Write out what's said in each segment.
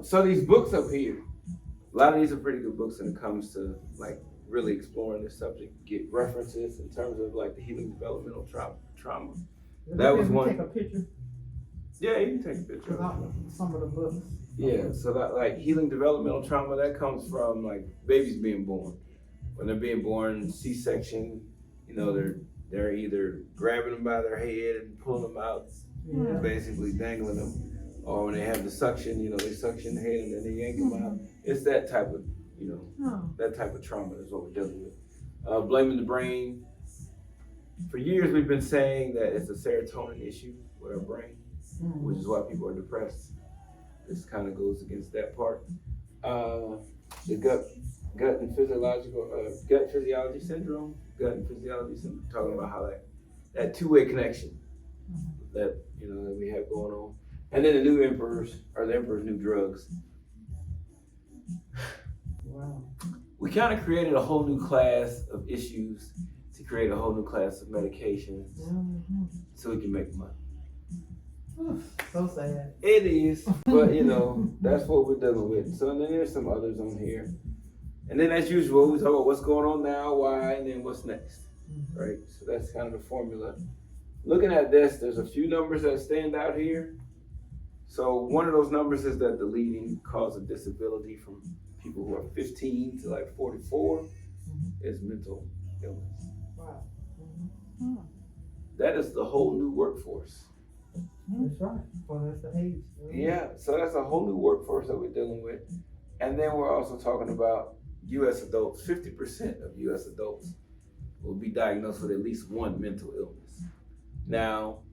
So these books up here, a lot of these are pretty good books when it comes to like really exploring this subject. Get references in terms of like the healing developmental trauma. That was one. Take a picture. Yeah, you can take a picture. Some of the books. Yeah, so that like healing developmental trauma that comes from like babies being born. When they're being born, C-section, you know, they're either grabbing them by their head and pulling them out, basically dangling them, or when they have the suction, you know, they suction the head and then they yank them out. It's that type of, you know, that type of trauma is what we're dealing with. Blaming the brain. For years, we've been saying that it's a serotonin issue with our brain, which is why people are depressed. This kind of goes against that part. The gut and gut physiology syndrome, talking about how that two-way connection that, you know, that we have going on. And then the emperor's new drugs. Wow. We kind of created a whole new class of issues to create a whole new class of medications so we can make money. So sad. It is, but you know, that's what we're dealing with. So then there's some others on here. And then as usual, we talk about what's going on now, why, and then what's next, right? So that's kind of the formula. Looking at this, there's a few numbers that stand out here. So one of those numbers is that the leading cause of disability from people who are 15 to like 44 is mental illness. Wow. That is the whole new workforce. That's right. Well, that's the age. Yeah, so that's a whole new workforce that we're dealing with. And then we're also talking about U.S. adults. 50% of U.S. adults will be diagnosed with at least one mental illness. Now,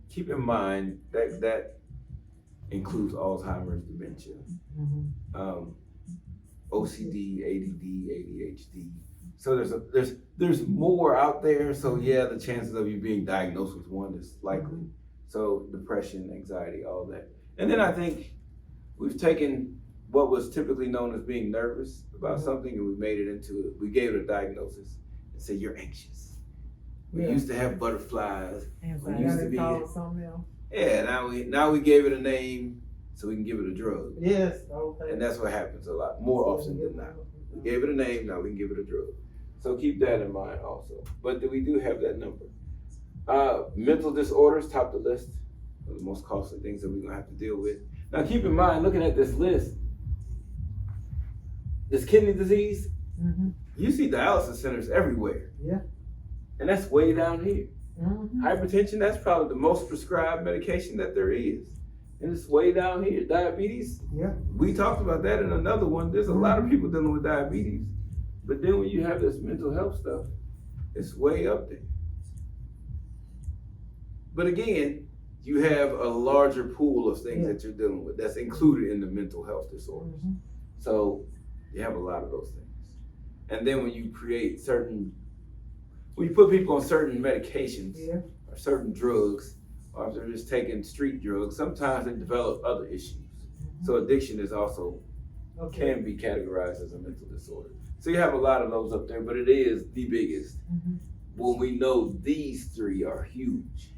keep in mind that includes Alzheimer's, dementia, OCD, ADD, ADHD. So there's more out there. So yeah, the chances of you being diagnosed with one is likely. So depression, anxiety, all that. And then I think we've taken what was typically known as being nervous about something and we gave it a diagnosis and said, you're anxious. We used to have butterflies. We used to be, now we gave it a name so we can give it a drug. Yes, okay. And that's what happens a lot, more often than not. We gave it a name, now we can give it a drug. So keep that in mind also. But we do have that number. Mental disorders top the list of the most costly things that we're gonna have to deal with. Now keep in mind, looking at this list, this kidney disease, you see dialysis centers everywhere. Yeah. And that's way down here. Hypertension, that's probably the most prescribed medication that there is. And it's way down here. Diabetes, we talked about that in another one. There's a lot of people dealing with diabetes. But then when you have this mental health stuff, it's way up there. But again, you have a larger pool of things that you're dealing with that's included in the mental health disorders. So you have a lot of those things. And then when you put people on certain medications or certain drugs, or if they're just taking street drugs, sometimes they develop other issues. So addiction is also can be categorized as a mental disorder. So you have a lot of those up there, but it is the biggest. When we know these three are huge,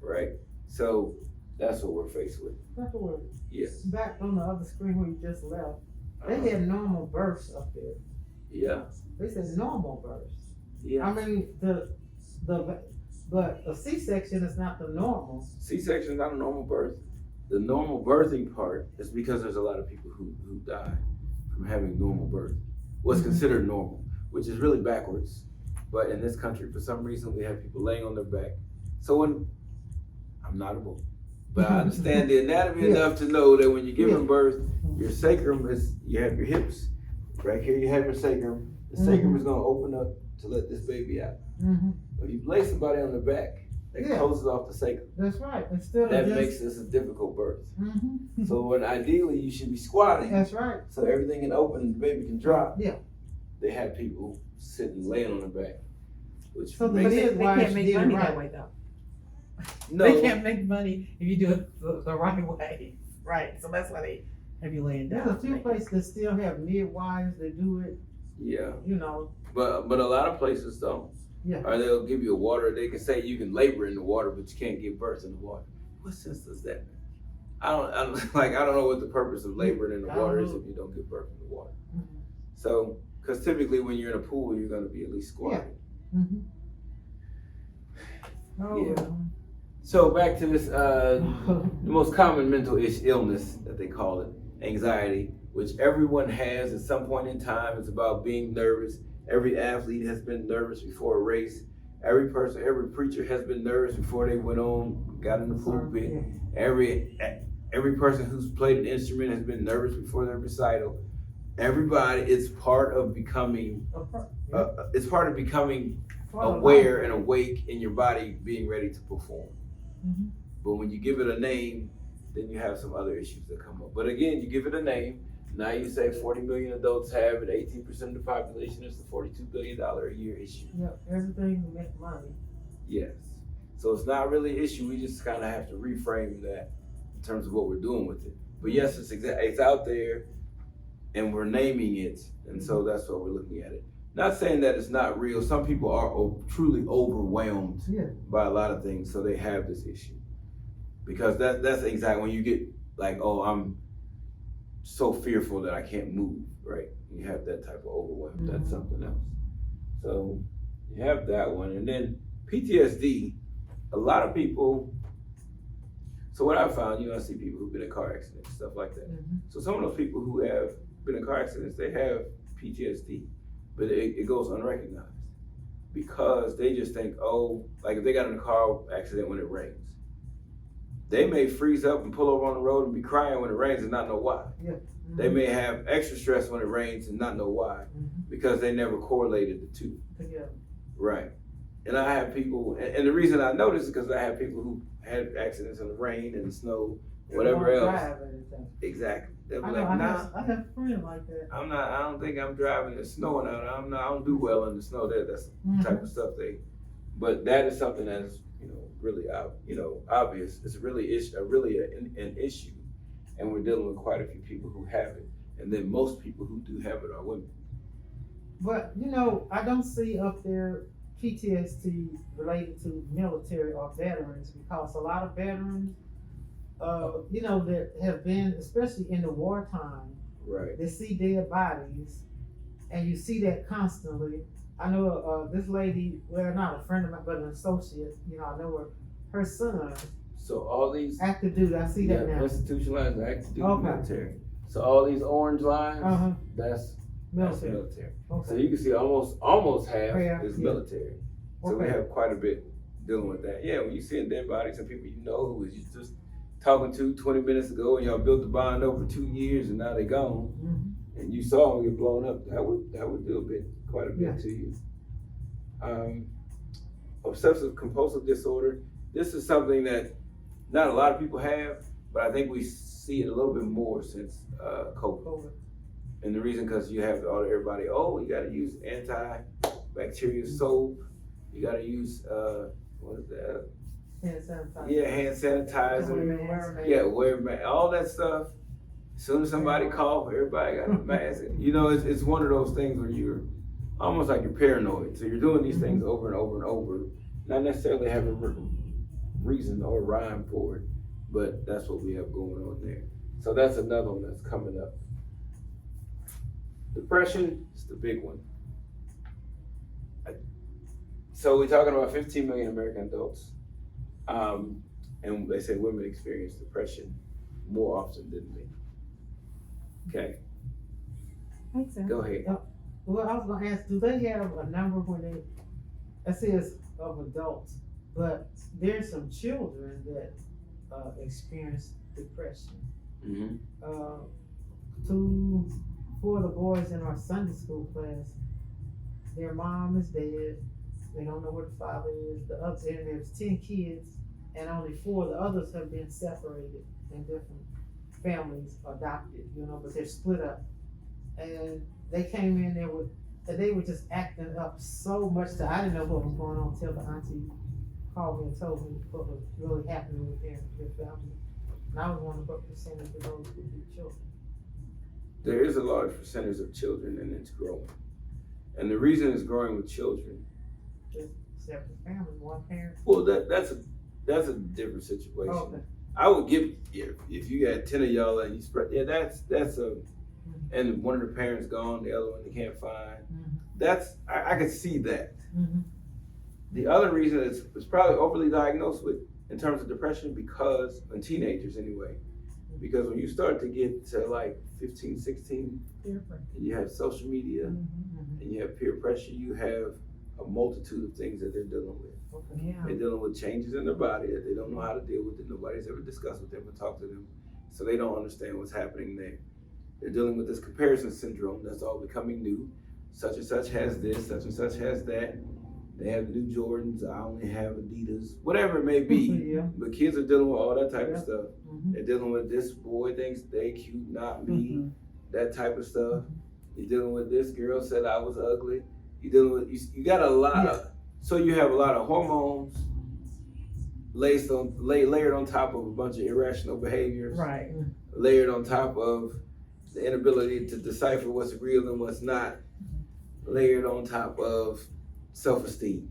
right? So that's what we're faced with. Dr. Ware, Yes. back on the other screen where you just left, they had normal births up there. Yeah. They said normal births. Yeah. I mean, but a C-section is not the normal. C-section is not a normal birth. The normal birthing part is because there's a lot of people who die from having normal birth. What's considered normal, which is really backwards. But in this country, for some reason, we have people laying on their back. So when, I'm not a bull, but I understand the anatomy enough to know that when you're giving birth, your sacrum is, you have your hips, right here you have your sacrum. The sacrum is gonna open up to let this baby out. If you lay somebody on the back, that closes off the sacrum. That's right. That makes this a difficult birth. So when ideally you should be squatting. That's right. So everything can open and the baby can drop. Yeah. They have people sitting, laying on their back. Which So makes they can't make money that way though. No. They can't make money if you do it the right way. Right. So that's why they have you laying down. There's a few places that still have midwives that do it. Yeah. You know. But a lot of places don't. Yeah. Or they'll give you a water. They can say you can labor in the water, but you can't give birth in the water. What sense does that make? I don't like, I don't know what the purpose of laboring in the I don't water is know. if you don't give birth in the water. Mhm. So, because typically when you're in a pool, you're going to be at least squatting. Mhm. Oh, Yeah. well. So back to this, the most common mental illness that they call it, anxiety, which everyone has at some point in time. It's about being nervous. Every athlete has been nervous before a race. Every person, every preacher has been nervous before they went on, got in the pulpit. Every person who's played an instrument has been nervous before their recital. Everybody, it's part of becoming, it's part of becoming aware and awake in your body, being ready to perform. Mhm. But when you give it a name, then you have some other issues that come up. But again, you give it a name. Now you say 40 million adults have it, 18% of the population is the $42 billion a year issue. Yep, everything to make money. Yes. So it's not really an issue. We just kind of have to reframe that in terms of what we're doing with it. But yes, it's out there and we're naming it. And so that's what we're looking at it. Not saying that it's not real. Some people are truly overwhelmed by a lot of things, so they have this issue. Because that's anxiety. When you get like, oh, I'm so fearful that I can't move, right? You have that type of overwhelm. Mm-hmm. That's something else. So you have that one. And then PTSD, a lot of people, so what I found, I see people who've been in car accidents, stuff like that. Mm-hmm. So some of those people who have been in car accidents, they have PTSD, but it goes unrecognized because they just think, oh, like if they got in a car accident when it rains, they may freeze up and pull over on the road and be crying when it rains and not know why. Yeah. Mm-hmm. They may have extra stress when it rains and not know why because they never correlated the two. Yeah. Right. And I have people, and the reason I know this is because I have people who had accidents in the rain and the snow, whatever else. Exactly. They'll be like, nah. I have a friend like that. I don't think I'm driving. It's snowing out. I don't do well in the snow. That's the type of stuff but that is something that's, really obvious. It's really an issue. And we're dealing with quite a few people who have it. And then most people who do have it are women. But, I don't see up there PTSD related to military or veterans because a lot of veterans, that have been, especially in the wartime, right? They see dead bodies, and you see that constantly. I know this lady, well, not a friend of mine, but an associate. I know her son. So all these active duty, I see that now. Institutionalized active duty military. So all these orange lines, that's military. Okay. So you can see almost half is military. So we have quite a bit dealing with that. Yeah, when you see dead bodies and people who was just talking to 20 minutes ago and y'all built the bond over 2 years and now they're gone, and you saw them get blown up, that would do quite a bit to you. Obsessive compulsive disorder. This is something that not a lot of people have, but I think we see it a little bit more since COVID. And the reason, because you have everybody, you got to use antibacterial soap. You got to use, what is that? Hand sanitizer. Yeah, hand sanitizer. Wear a mask. All that stuff. As soon as somebody coughs, everybody got a mask. It's one of those things where you're almost like you're paranoid. So you're doing these things over and over and over, not necessarily having a reason or rhyme for it, but that's what we have going on there. So that's another one that's coming up. Depression is the big one. So we're talking about 15 million American adults. And they say women experience depression more often than men. Okay. Makes sense. Go ahead. Well, I was going to ask, do they have a number when it says of adults, but there's some children that experience depression. Mm-hmm. 4 of the boys in our Sunday school class, their mom is dead. They don't know where the father is. And there's 10 kids, and only 4 of the others have been separated in different families, adopted, but they're split up. And they came in there and they were just acting up so much that I didn't know what was going on until the auntie called me and told me what was really happening with their family. And I was wondering what percentage of those would be children. There is a large percentage of children, and it's growing. And the reason it's growing with children, just separate families, one parent. Well, that's a different situation. Okay. I would give, if you got 10 of y'all and you spread, that's a, and one of the parents gone, the other one they can't find. I could see that. The other reason is it's probably overly diagnosed with in terms of depression because, in teenagers anyway, because when you start to get to like 15, 16, and you have social media and you have peer pressure, you have a multitude of things that they're dealing with. Yeah. They're dealing with changes in their body that they don't know how to deal with, that nobody's ever discussed with them or talked to them, so they don't understand what's happening there. They're dealing with this comparison syndrome that's all becoming new. Such and such has this, such and such has that. They have new Jordans, I only have Adidas, whatever it may be. But kids are dealing with all that type of stuff. They're dealing with this boy thinks they cute, not me, that type of stuff. You're dealing with this girl said I was ugly. You're dealing with, you got a lot of, so you have a lot of hormones layered on top of a bunch of irrational behaviors. Right. Layered on top of the inability to decipher what's real and what's not. Layered on top of self-esteem.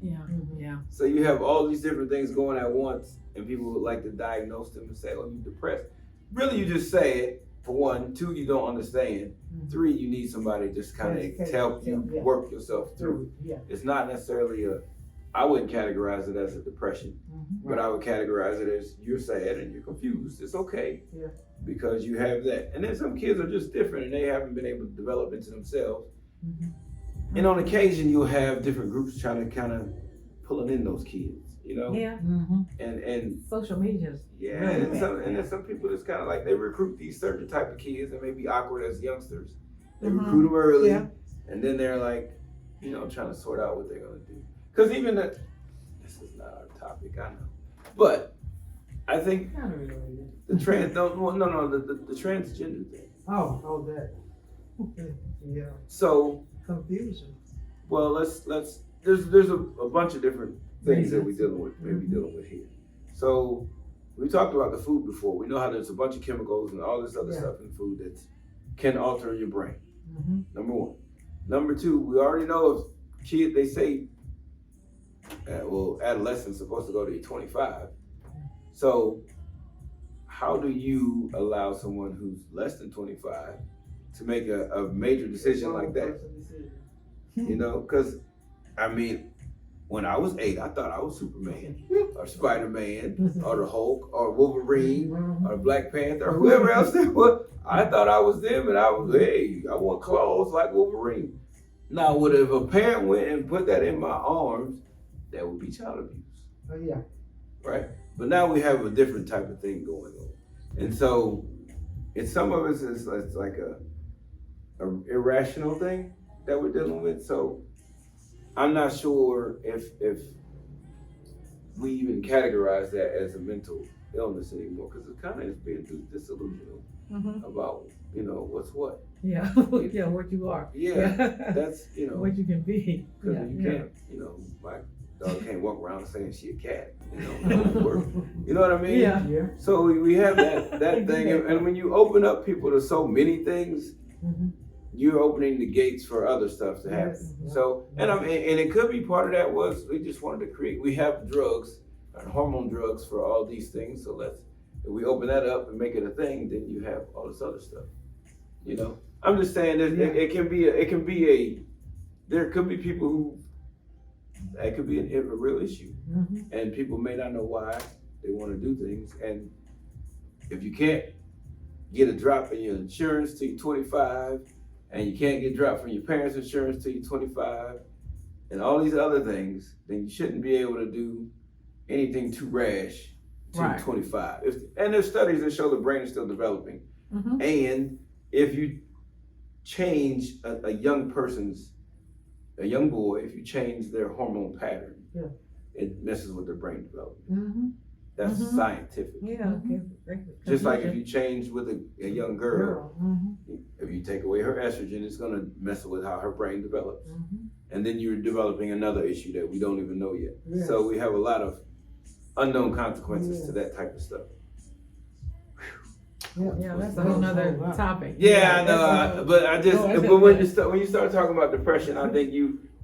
Yeah. So you have all these different things going at once, and people would like to diagnose them and say, oh, you're depressed. Really, you just say it, for one. Two, you don't understand. Three, you need somebody to just kind of help you work yourself through. It's not necessarily I wouldn't categorize it as a depression, but I would categorize it as you're sad and you're confused. It's okay because you have that. And then some kids are just different and they haven't been able to develop into themselves. And on occasion, you'll have different groups trying to kind of pulling in those kids, you know? Yeah. And Social media is and then some people just kind of like, they recruit these certain type of kids that may be awkward as youngsters. They recruit them early, and then they're like, you know, trying to sort out what they're going to do. Because even this is not our topic, I know. But I think the trans, the transgender thing. Oh, that. So, confusion. well, there's a bunch of different things that we're dealing with, maybe dealing with here. So, we talked about the food before. We know how there's a bunch of chemicals and all this other stuff in food that can alter your brain. Number one. Number two, we already know if kids, they say, adolescents supposed to go to 25. So, how do you allow someone who's less than 25 to make a major decision like that? You know, because I mean, when I was 8, I thought I was Superman or Spider-Man or the Hulk or Wolverine or Black Panther or whoever else there was. I thought I was them, and I want claws like Wolverine. Now, what if a parent went and put that in my arms? That would be child abuse. Right? But now we have a different type of thing going on. And so, some of us it's like a irrational thing that we're dealing with. So I'm not sure if we even categorize that as a mental illness anymore, because it kind of is being disillusional about, you know, what's what. What you are. That's, you know. What you can be. Because you can't, you know, my dog can't walk around saying she a cat, you know. You know what I mean? So we have that thing, and when you open up people to so many things, you're opening the gates for other stuff to happen. So, and it could be part of that was we just wanted to we have drugs, hormone drugs for all these things. So if we open that up and make it a thing, then you have all this other stuff. You know, I'm just saying that there could be people who, that could be a real issue, and people may not know why they want to do things. And if you can't get a drop in your insurance till you're 25, and you can't get dropped from your parents' insurance till you're 25, and all these other things, then you shouldn't be able to do anything too rash till 25. And there's studies that show the brain is still developing. And if you change a young boy, if you change their hormone pattern, it messes with their brain development. That's scientific. Just like if you change with a young girl, if you take away her estrogen, it's going to mess with how her brain develops. And then you're developing another issue that we don't even know yet. So we have a lot of unknown consequences to that type of stuff. That's a whole nother topic. I know, but when you start talking about depression, I think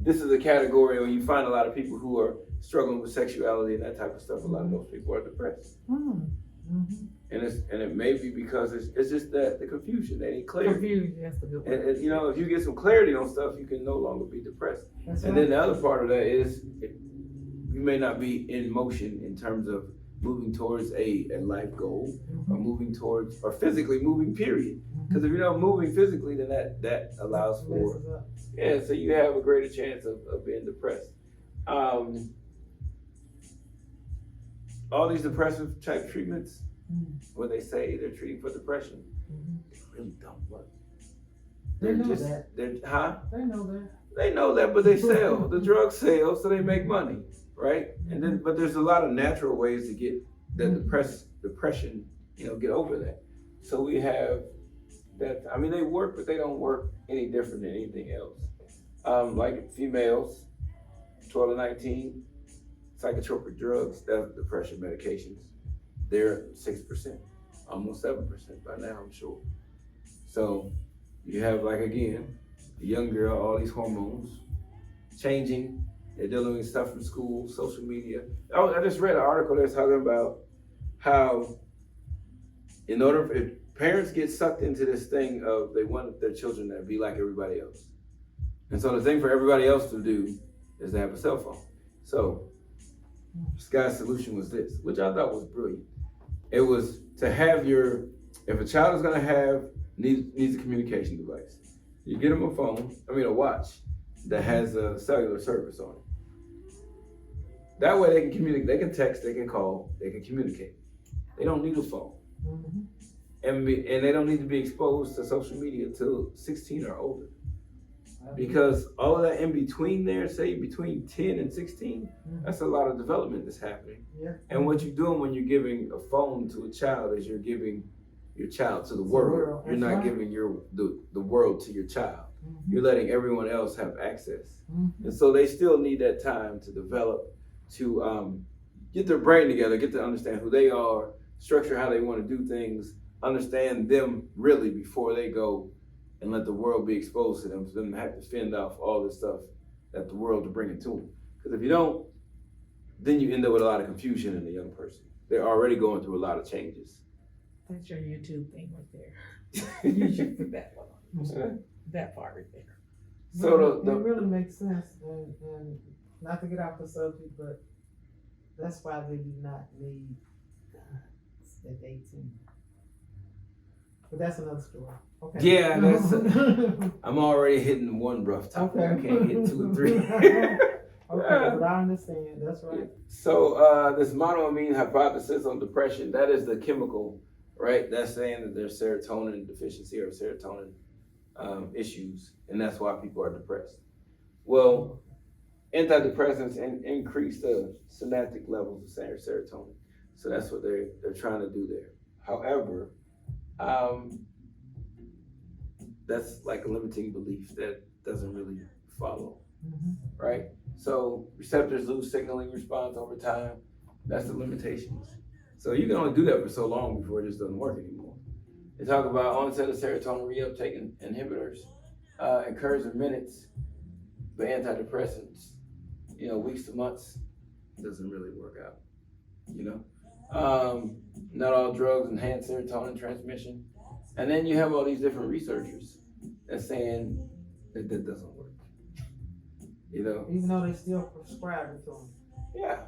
this is a category where you find a lot of people who are struggling with sexuality and that type of stuff. A lot of those people are depressed. And it may be because it's just that the confusion, they need clarity. Confusion, that's the good word. And you know, if you get some clarity on stuff, you can no longer be depressed. That's And right. then the other part of that is you may not be in motion in terms of moving towards a life goal or moving towards or physically moving, period. Because if you're not moving physically, then that allows for, Messes up. yeah, so you have a greater chance of being depressed. All these depressive type treatments, where they say they're treating for depression, they really don't work. They know just, that. They know that. They know that, but they sell. The drugs sell, so they make money, right? And then, but there's a lot of natural ways to get the depression, you know, get over that. So we have that. I mean, they work, but they don't work any different than anything else. Like females, 12 to 19, psychotropic drugs, that's depression medications. They're 6%, almost 7% by now, I'm sure. So you have, like, again, a young girl, all these hormones changing. They're dealing with stuff from school, social media. I just read an article that's talking about how in order if parents get sucked into this thing of they want their children to be like everybody else. And so the thing for everybody else to do is to have a cell phone. So this guy's solution was this, which I thought was brilliant. It was to have if a child is gonna needs a communication device, you get them a watch that has a cellular service on it. That way they can communicate, they can text, they can call, they can communicate. They don't need a phone. And they don't need to be exposed to social media until 16 or older. Because all of that in between there, say between 10 and 16, that's a lot of development that's happening. Yeah. And what you're doing when you're giving a phone to a child is you're giving your child to the world. You're not giving the world to your child. You're letting everyone else have access. And so they still need that time to develop, to get their brain together, get to understand who they are, structure how they want to do things, understand them really before they go and let the world be exposed to them, for them to have to fend off all this stuff that the world to bring it to them. Because if you don't, then you end up with a lot of confusion in the young person. They're already going through a lot of changes. That's your YouTube thing right there. You should put that one on. That part right there. So it really makes sense, and not to get off the subject, but that's why they do not need guns at 18. But that's another story. Okay. Yeah, I'm already hitting one rough topic. Okay. I can't hit 2 and 3. Okay, but I understand. That's right. So this monoamine hypothesis on depression, that is the chemical, right? That's saying that there's serotonin deficiency or serotonin issues, and that's why people are depressed. Well, antidepressants increase the synaptic levels of serotonin, so that's what they're trying to do there. However, that's like a limiting belief that doesn't really follow, right? So receptors lose signaling response over time. That's the limitations. So you can only do that for so long before it just doesn't work anymore. They talk about onset of serotonin reuptake inhibitors occurs in minutes, but antidepressants, weeks to months, doesn't really work out, Not all drugs enhance serotonin transmission. And then you have all these different researchers that's saying that doesn't work, Even though they still prescribe it to them. Yeah.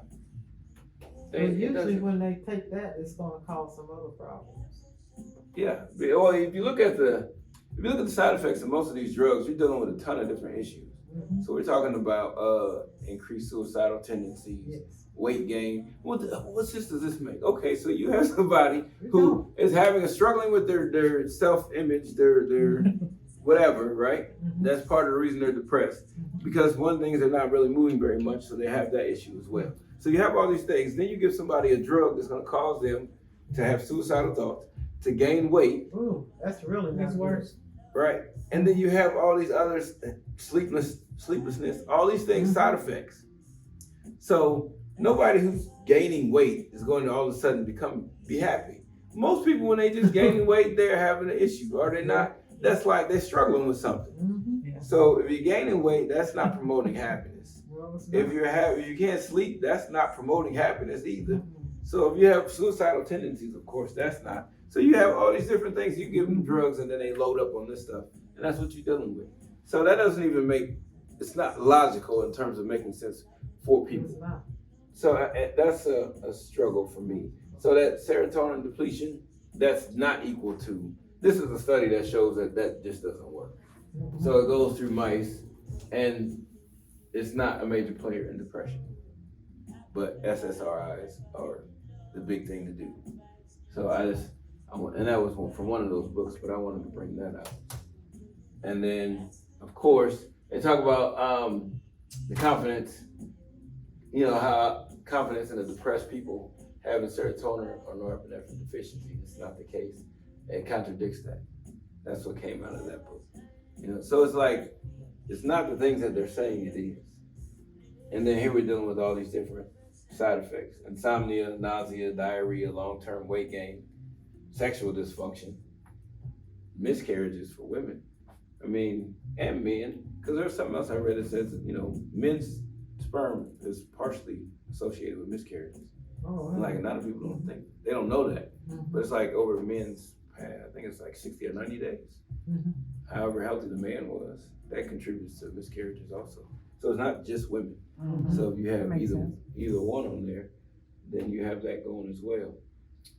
But usually when they take that, it's going to cause some other problems. Yeah. Well, if you look at the side effects of most of these drugs, you're dealing with a ton of different issues. So we're talking about increased suicidal tendencies, weight gain. What sense does this make? Okay, so you have somebody who is struggling with their self-image, their whatever, right? That's part of the reason they're depressed. Because one thing is they're not really moving very much, so they have that issue as well. So you have all these things. Then you give somebody a drug that's going to cause them to have suicidal thoughts, to gain weight. Ooh, that's really That's worse. Right. And then you have all these others, sleeplessness, all these things, side effects. So nobody who's gaining weight is going to all of a sudden be happy. Most people, when they just gaining weight, they're having an issue, are they not? That's like they're struggling with something. Yeah. So if you're gaining weight, that's not promoting happiness. Well, If you can't sleep, that's not promoting happiness either. So if you have suicidal tendencies, of course, that's not. So you have all these different things. You give them drugs and then they load up on this stuff. And that's what you're dealing with. So that doesn't even it's not logical in terms of making sense for people. It's not. So that's a struggle for me. So that serotonin depletion, that's not equal to, this is a study that shows that just doesn't work. So it goes through mice and it's not a major player in depression. But SSRIs are the big thing to do. So and that was from one of those books, but I wanted to bring that out. And then, of course, they talk about the confidence, how confidence in the depressed people having serotonin or norepinephrine deficiency. It's not the case. It contradicts that. That's what came out of that book. So it's like, it's not the things that they're saying it is. And then here we're dealing with all these different side effects: insomnia, nausea, diarrhea, long-term weight gain, sexual dysfunction, miscarriages for women. And men, because there's something else I read that says, men's sperm is partially associated with miscarriages. Oh, And like a lot of people they don't know that. Mhm. But it's like over men's, I think it's like 60 or 90 days. Mhm. However healthy the man was, that contributes to miscarriages also. So it's not just women. Mhm. So if you have makes sense. either one on there, then you have that going as well.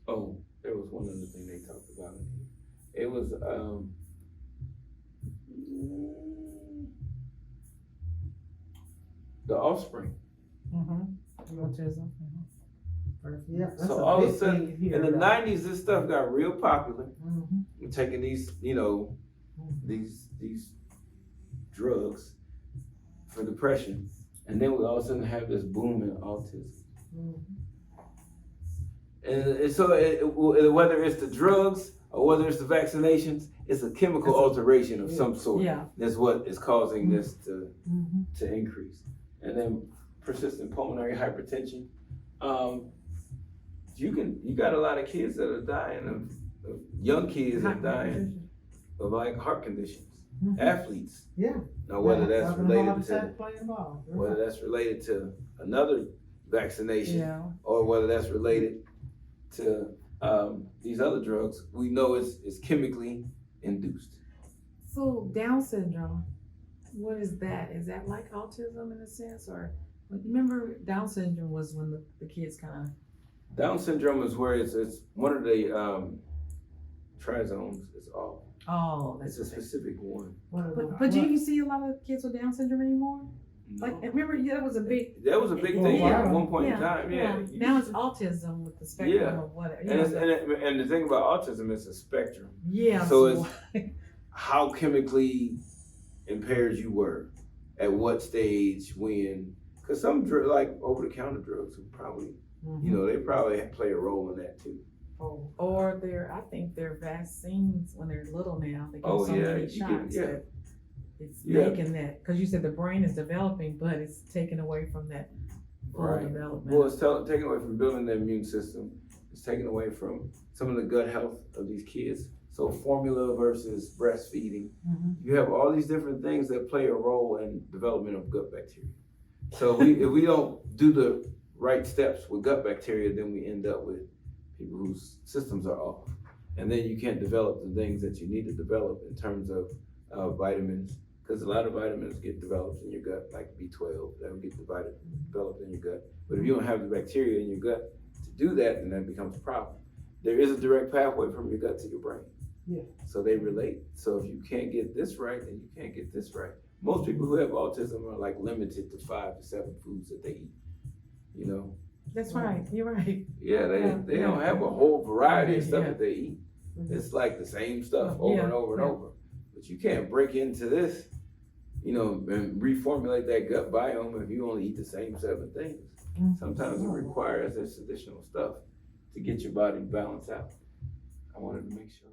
Oh, there was one other thing they talked about in here. It was the offspring. Autism. Yeah, that's So a all of a big sudden, thing here in the about- 90s, this stuff got real popular. Mhm. We're taking these, these drugs for depression, and then we all of a sudden have this boom in autism. Mhm. And so whether it's the drugs or whether it's the vaccinations, it's a chemical alteration of some sort. Yeah. That's what is causing this Mhm. to increase. And then persistent pulmonary hypertension. You got a lot of kids that are dying of young kids that are dying of like heart conditions. Mhm. Athletes. Yeah. Now whether that's Having a related heart to attack playing ball. whether that's related to another vaccination Yeah. or whether that's related to these other drugs, we know it's chemically induced. So Down syndrome, what is that? Is that like autism in a sense, or remember Down syndrome was when the kids kind of. Down syndrome is where it's one of the trisomes is off. Oh, It's that's a specific one. But do you see a lot of kids with Down syndrome anymore? Like, remember, that was a big. That was a big Yeah. thing Yeah. at one point in time. Yeah. Now it's autism with the spectrum Yeah. of whatever. And the thing about autism is a spectrum. Yeah. So it's how chemically impaired you were, at what stage, when. Because some like over-the-counter drugs would probably, they probably play a role in that too. Or I think their vaccines when they're little now. They get Oh, so yeah, many you shots get- yeah. that it's Yeah. making that, because you said the brain is developing, but it's taken away from that full Right. development. Well, it's taken away from building the immune system. It's taken away from some of the gut health of these kids. So formula versus breastfeeding. Mhm. You have all these different things that play a role in development of gut bacteria. So if we don't do the right steps with gut bacteria, then we end up with people whose systems are off. And then you can't develop the things that you need to develop in terms of vitamins, because a lot of vitamins get developed in your gut, like B12, that will get developed in your gut. But if you don't have the bacteria in your gut to do that, then that becomes a problem. There is a direct pathway from your gut to your brain. Yeah. So they relate. So if you can't get this right, then you can't get this right. Most people who have autism are like limited to 5 to 7 foods that they eat. That's right. You're right. Yeah, they Yeah. don't have a whole variety of stuff Yeah. that they eat. Mhm. It's like the same stuff over Yeah, and over and yeah. over. But you can't break into this, and reformulate that gut biome if you only eat the same 7 things. Mhm. Sometimes it requires this additional stuff to get your body balanced out. I wanted to make sure